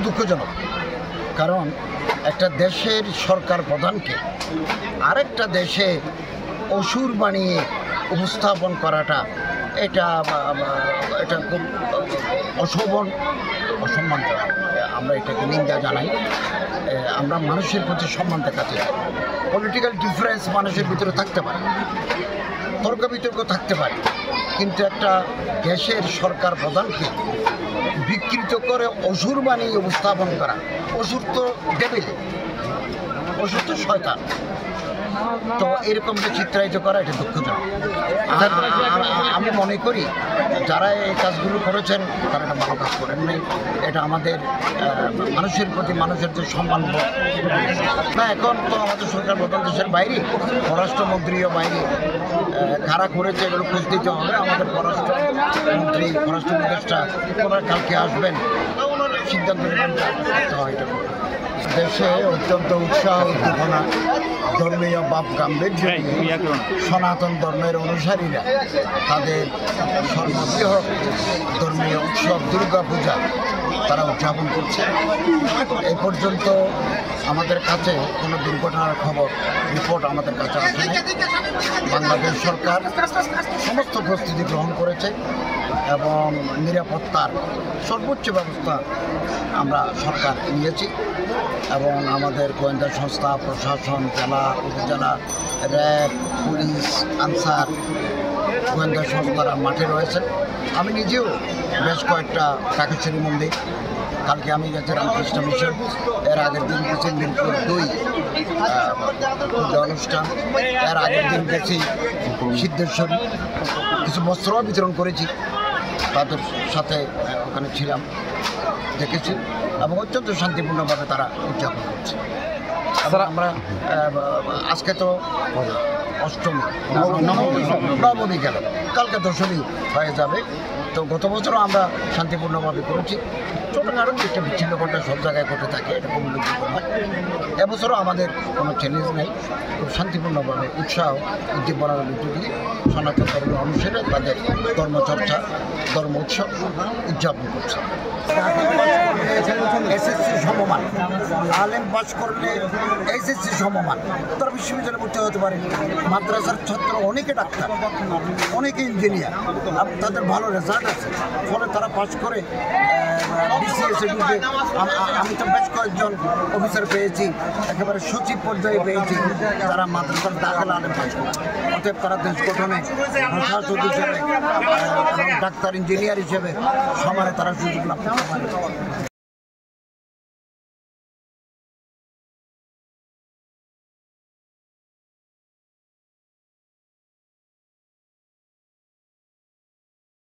দুঃখজনক, কারণ একটা দেশের সরকার প্রধানকে আরেকটা দেশে অসুর বানিয়ে উপস্থাপন করাটা এটা খুব অসম্মানজনক। আমরা এটাকে নিন্দা জানাই। আমরা মানুষের প্রতি সম্মান দেখাতে চাই। পলিটিক্যাল ডিফারেন্স মানুষের ভিতরে থাকতে পারে, তর্ক বিতর্ক থাকতে পারে, কিন্তু একটা দেশের সরকার প্রধানকে বিকৃত করে অসুর বানিয়ে উপস্থাপন করা, অসুর তো ডেভিল, অসুর তো শয়তান, তো এরকমটা চিত্রায়িত করা এটা দুঃখজনক। আমি মনে করি যারা এই কাজগুলো করেছেন তারা এটা ভালো কাজ করেন নাই। এটা আমাদের মানুষের প্রতি মানুষের যে সম্মান না, এখন তো আমাদের সরকার প্রধান দেশের বাইরে, পররাষ্ট্রমন্ত্রীও বাইরে কারা করেছে এগুলো খোঁজ দিতে হবে। আমাদের পররাষ্ট্রমন্ত্রী পররাষ্ট্র উপদেষ্টা ওনারা কালকে আসবেন, ওনারা সিদ্ধান্ত নেবেন করতে হয়। এটা দেশে অত্যন্ত উৎসাহ উদ্দীপনা, ধর্মীয় ভাব গাম্ভীর্য, সনাতন ধর্মের অনুসারীরা তাদের সর্ববৃহৎ ধর্মীয় উৎসব দুর্গা পূজা তারা উদযাপন করছে। এই পর্যন্ত আমাদের কাছে কোনো দুর্ঘটনার খবর রিপোর্ট আমাদের কাছে আসে নাই। বাংলাদেশ সরকার সমস্ত প্রস্তুতি গ্রহণ করেছে এবং নিরাপত্তার সর্বোচ্চ ব্যবস্থা আমরা সরকার নিয়েছি এবং আমাদের গোয়েন্দা সংস্থা, প্রশাসন, জেলা, উপজেলা, র্যাব, পুলিশ, আনসার গোয়েন্দা সংস্থারা মাঠে রয়েছে। আমি নিজেও বেশ কয়েকটা কাকেশ্বরী মন্দির, কালকে আমি গেছি রামকৃষ্ণ মিশন, এর আগের দিন গেছি মিরপুর 2 পূজা অনুষ্ঠান, এর আগের দিন গেছি সিদ্ধেশ্বরী, কিছু বস্ত্র বিতরণ করেছি, তাদের সাথে ওখানে ছিলাম, দেখেছি এবং অত্যন্ত শান্তিপূর্ণভাবে তারা উদযাপন করছে। আমরা আজকে তো অষ্টমী, নবমী গেল, কালকে দশমী হয়ে যাবে। তো গত বছরও আমরা শান্তিপূর্ণভাবে করেছি। ছোটোখাটো একটা বিচ্ছিন্ন ঘটনা সব জায়গায় ঘটে থাকে, এটা কোনো উল্লেখযোগ্য নয়। এবছরও আমাদের কোনো চ্যালেঞ্জ নেই, খুব শান্তিপূর্ণভাবে উৎসাহ উদ্দীপনার মধ্য দিয়ে সনাতন ধর্মের অনুসারে তাদের ধর্মচর্চা, ধর্ম উৎসব উদযাপন করছে। এসএসসি সমমান, আলেম পাস করলে এসএসসি সমমান, তারা বিশ্ববিদ্যালয়ে ভর্তি হতে পারে। মাদ্রাসার ছাত্র অনেকে ডাক্তার, অনেকে ইঞ্জিনিয়ার, এবং তাদের ভালো রেজাল্ট আছে, ফলে তারা পাস করে বিসিএসে ঢুকে। আমি তো বেশ কয়েকজন অফিসার পেয়েছি, একেবারে সচিব পর্যায়ে পেয়েছি, তারা মাদ্রাসার দাখিল আলেম পাস করে। অতএব তারা দেশ গঠনে প্রশাসক হিসেবে, ডাক্তার, ইঞ্জিনিয়ার হিসেবে সমানে তারা সুযোগ লাভ করতে পারে।